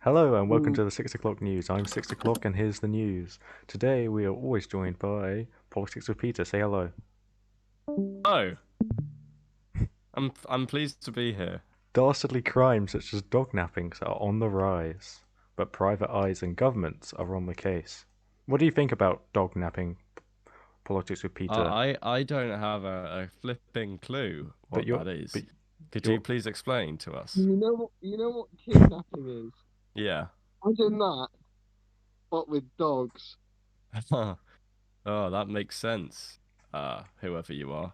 Hello and welcome Mm, to the 6 o'clock news. I'm 6 o'clock and here's the news. Today we are always joined by Politics with Peter. Say hello. Oh, I'm pleased to be here. Dastardly crimes such as dog nappings are on the rise, but private eyes and governments are on the case. What do you think about dog napping, Politics with Peter? I don't have a flipping clue but what you're, that is. but Could you're, you please explain to us? you know what kidnapping is? Yeah. Imagine that, but with dogs. Oh, that makes sense. Whoever you are.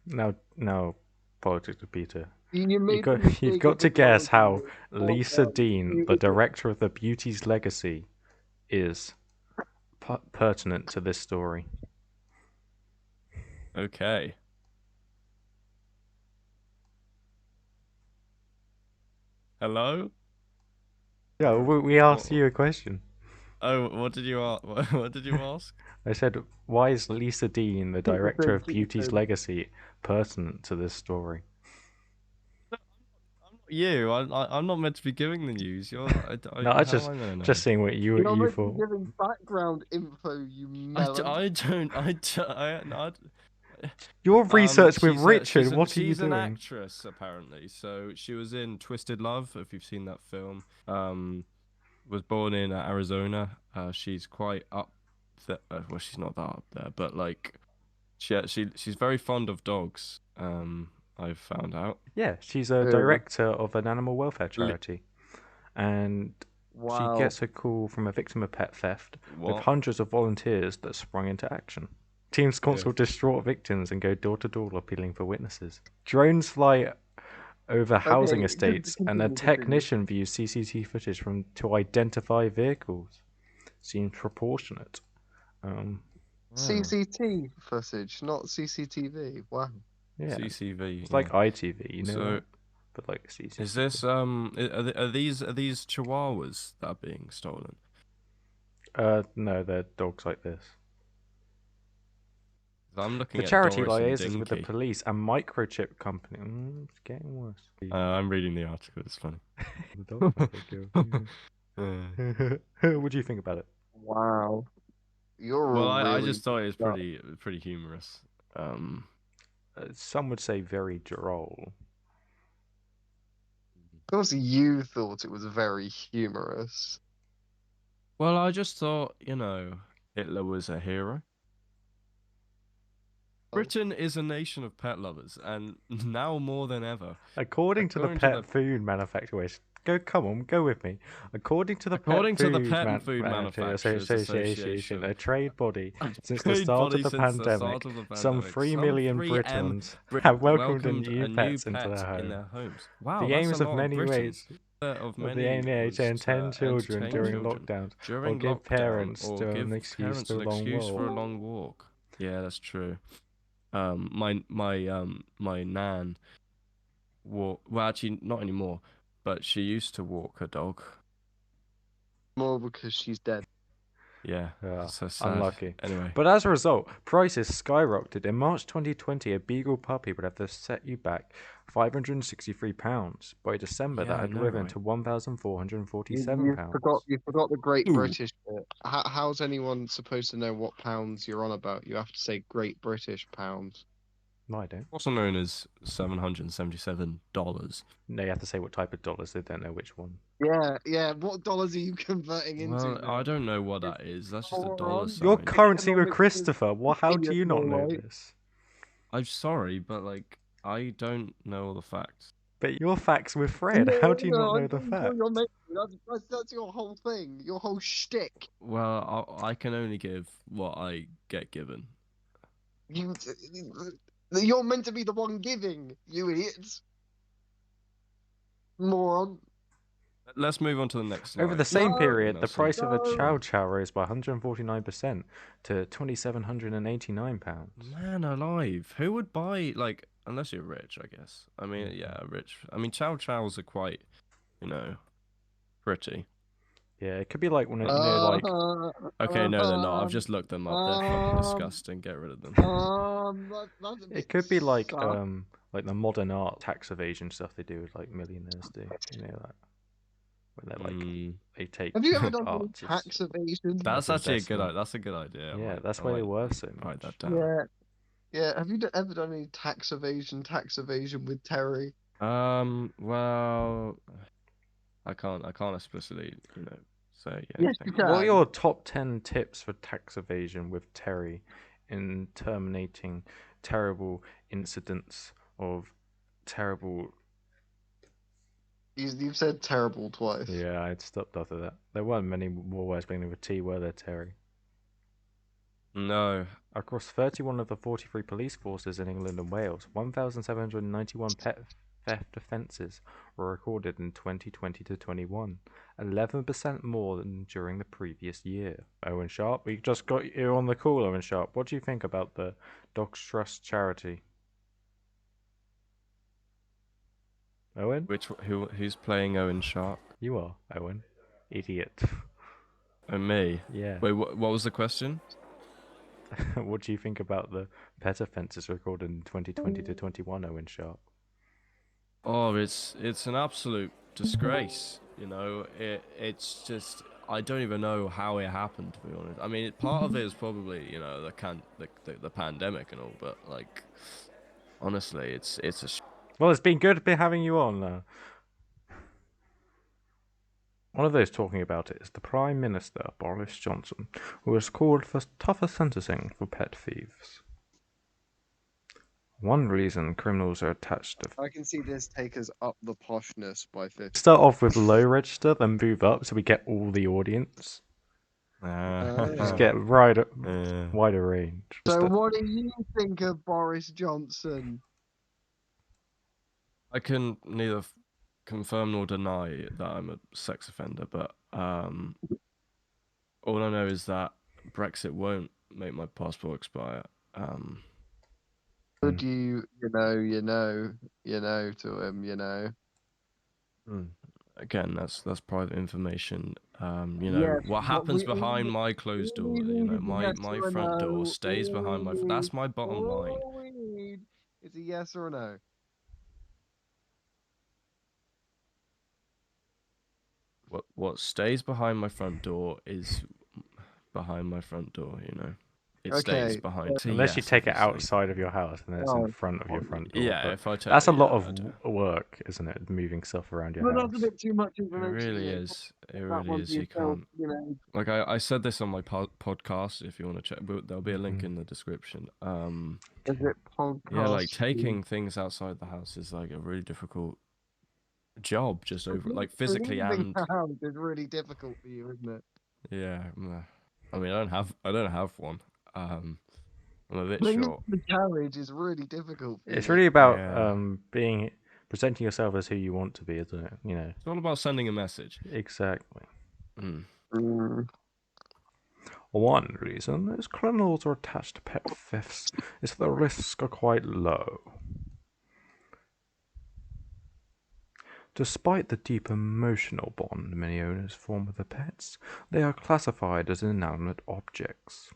now, Politics with Peter. You made the You've mistake got of to guess acknowledging how it. Lisa Dean, the director of The Beauty's Legacy, is pertinent to this story. Okay. Hello? Yeah, we asked you a question. Oh, what did you ask? What did you ask? I said, why is Lisa Dean, the director of Keep Beauty's it. Legacy, pertinent to this story? I'm not you. I'm not meant to be giving the news. No, I How am I gonna know? just seeing what You're not you meant to be thought. giving background info, you melon. I don't. Your research with Richard. She's What are you she's an doing? actress apparently. So she was in Twisted Love, if you've seen that film. Was born in Arizona. She's quite up there. Well, she's not that up there, but like, she's very fond of dogs. I've found out. Yeah, she's a director of an animal welfare charity, and she Wow. gets a call from a victim of pet theft with What? hundreds of volunteers that sprung into action. Teams console distraught victims and go door to door appealing for witnesses. Drones fly over housing Okay, estates, and a continue. technician views CCTV footage to identify vehicles. Seems proportionate. Wow. CCT footage, not CCTV. Wow. Yeah, CCV. it's like ITV, you know, So, that? But like CCTV. is this are these chihuahuas that are being stolen? No, they're dogs like this. I'm looking The at charity Doris and liaises with the Dinky. police and microchip company. It's getting worse. I'm reading the article. It's funny. The dog what do you think about it? Wow. You're Well, all I really just thought it was stuck. pretty humorous. Some would say very droll. Of course, you thought it was very humorous. Well, I just thought, Hitler was a hero. Britain is a nation of pet lovers, and now more than ever. According to the pet food manufacturer, go with me. According to the Pet Food Manufacturers Association, a trade body since the start of the pandemic, some 3 million Britons have welcomed a new pets into their homes. Wow, the that's aims a of lot many of ways of the many NHS and was 10 children entertain during children lockdowns, during or give lockdown, parents or an give excuse parents to an a long excuse for a walk. long walk. Yeah, that's true. My nan walk. Well, actually, not anymore. But she used to walk her dog. More because she's dead. Yeah, so sad. Unlucky. Anyway, But as a result, prices skyrocketed. In March 2020, a beagle puppy would have to set you back £563. By December, that had risen to £1,447. You forgot the Great Ooh. British bit. How's anyone supposed to know what pounds you're on about? You have to say Great British pounds. No, I don't. also known as $777. No, you have to say what type of dollars. They don't know which one. Yeah. What dollars are you converting into? Well, now? I don't know what that is. That's just a dollar sign. Your currency with Christopher. How do you not know this? I'm sorry, but like, I don't know all the facts. But your facts with Fred. How do you not know the facts? That's your whole thing. Your whole shtick. Well, I can only give what I get given. You're meant to be the one giving, you idiots. Moron. Let's move on to the next slide. Over the same period, the price of a no. chow chow rose by 149% to £2,789. Man alive, who would buy, like, unless you're rich, I guess. I mean, yeah, rich. I mean, chow chows are quite, pretty. Yeah, it could be like when it, Okay, no, they're not. I've just looked them up. They're fucking disgusting. Get rid of them. It could be like the modern art tax evasion stuff they do with like millionaires do. You know that. when they're like they take Have you ever done any artists. tax evasion? That's actually investment. that's a good idea. Yeah, that's why it works so write much. that down. Yeah. Yeah. Have you ever done any tax evasion with Terry? Well, I can't explicitly, say Yes, anything. you can. What are your top 10 tips for tax evasion with Terry in terminating terrible incidents of terrible... You've said terrible twice. Yeah, I'd stopped after that. There weren't many more words beginning with T, were there, Terry? No. Across 31 of the 43 police forces in England and Wales, 1,791 pet theft offences were recorded in 2020 to 21, 11% more than during the previous year. Owen Sharp, we just got you on the call, Owen Sharp. What do you think about the Dogs Trust charity? Owen? Who's playing Owen Sharp? You are, Owen. Idiot. Oh, me? Yeah. Wait, what was the question? What do you think about the pet offences recorded in 2020 to 21, Owen Sharp? Oh, it's an absolute disgrace. It's just I don't even know how it happened, to be honest. I mean, part of it is probably the pandemic and all, but like honestly, it's a. Well, it's been good having you on. One of those talking about it is the Prime Minister, Boris Johnson, who has called for tougher sentencing for pet thieves. One reason criminals are attached to... I can see this take us up the poshness by 50. Start off with low register, then move up so we get all the audience. Just get wider range. So what do you think of Boris Johnson? I can neither confirm nor deny that I'm a sex offender, but all I know is that Brexit won't make my passport expire. Would you know to him, Again, that's private information. Yes, what happens behind my closed door. My front door stays behind my. That's my bottom line. All we need is a yes or a no. What stays behind my front door is behind my front door. It stays behind. Unless you take it outside of your house and then it's in front of your front door. Yeah, if I take that's a lot of work, isn't it? Moving stuff around your house. That's a bit too much It information. really is. It really is. You can't. Like I said this on my podcast. If you want to check, there'll be a link in the description. Is it podcast? Yeah, like taking things outside the house is like a really difficult job, just over like physically and. It's really difficult for you, isn't it? Yeah, I mean, I don't have one. I'm a bit short. The carriage is really difficult. It's really about presenting yourself as who you want to be, isn't it? It's all about sending a message. Exactly. One reason is criminals are attached to pet thefts is that the risks are quite low. Despite the deep emotional bond many owners form with their pets, they are classified as inanimate objects.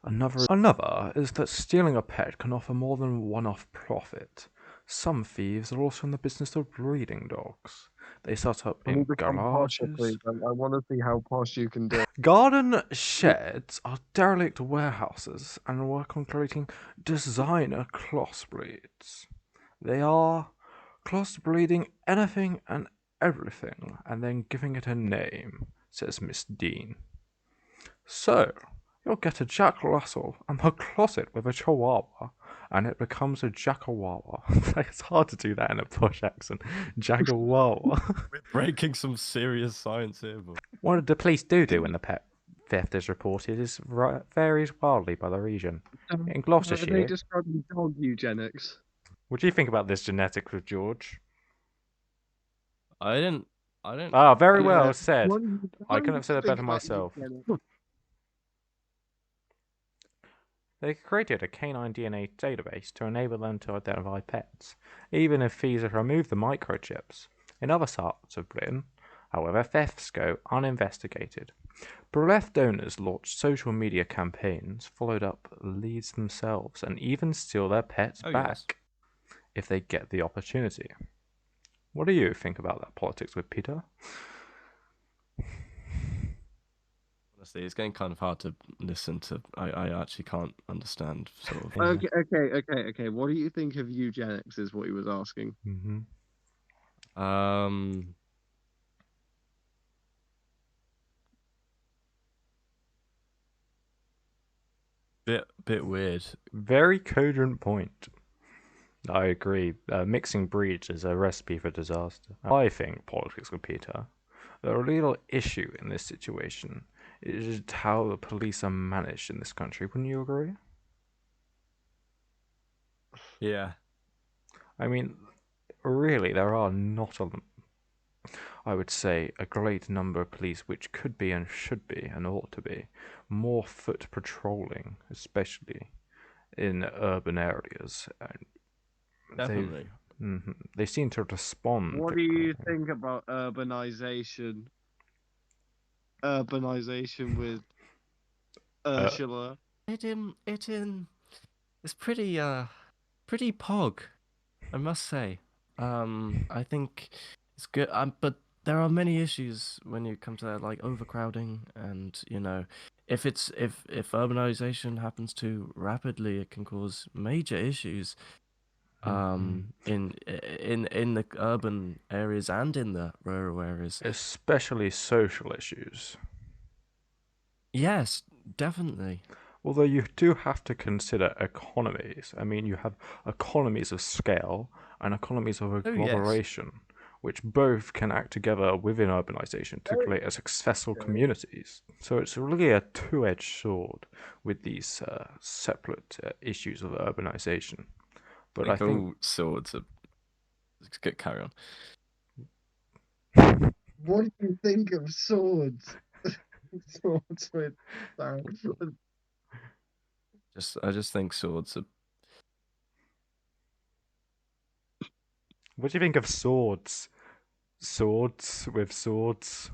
Another is that stealing a pet can offer more than one-off profit. Some thieves are also in the business of breeding dogs. They set up in garages. I want to see how posh you can do. Garden sheds are derelict warehouses and work on creating designer crossbreeds. They are crossbreeding anything and everything and then giving it a name, says Miss Dean. So, you'll get a Jack Russell and they'll cross it with a Chihuahua, and it becomes a Jackawawa. It's hard to do that in a posh accent. Jackawawa. We're breaking some serious science here. But... What the police do when the pet theft is reported is varies wildly by the region. In Gloucestershire... They describe dog eugenics. What do you think about this genetics with George? I didn't. Ah, very well said. I couldn't have said it better myself. They created a canine DNA database to enable them to identify pets, even if thieves have removed the microchips. In other parts of Britain, however, thefts go uninvestigated. Bereft owners launched social media campaigns, followed up leads themselves, and even steal their pets back if they get the opportunity. What do you think about that politics with Peter? Honestly, it's getting kind of hard to listen to. I actually can't understand sort of. Okay. What do you think of eugenics? Is what he was asking. Um, bit weird. Very cogent point. I agree. Mixing breeds is a recipe for disaster. I think, politics with Peter, the real issue in this situation is just how the police are managed in this country. Wouldn't you agree? Yeah. I mean, really, there are not I would say, a great number of police which could be and should be and ought to be more foot patrolling, especially in urban areas. Definitely. They seem to respond. What do you think about urbanization? Urbanization with Ursula. It's pretty pog, I must say. I think it's good. But there are many issues when you come to that, like overcrowding, and if urbanization happens too rapidly, it can cause major issues. In the urban areas and in the rural areas, especially social issues. Yes, definitely. Although you do have to consider economies. I mean, you have economies of scale and economies of agglomeration, which both can act together within urbanization to create a successful communities. So it's really a two-edged sword with these separate issues of urbanization. But I think all swords are. Carry on. What do you think of swords? Swords with I just think swords are. What do you think of swords? Swords with swords?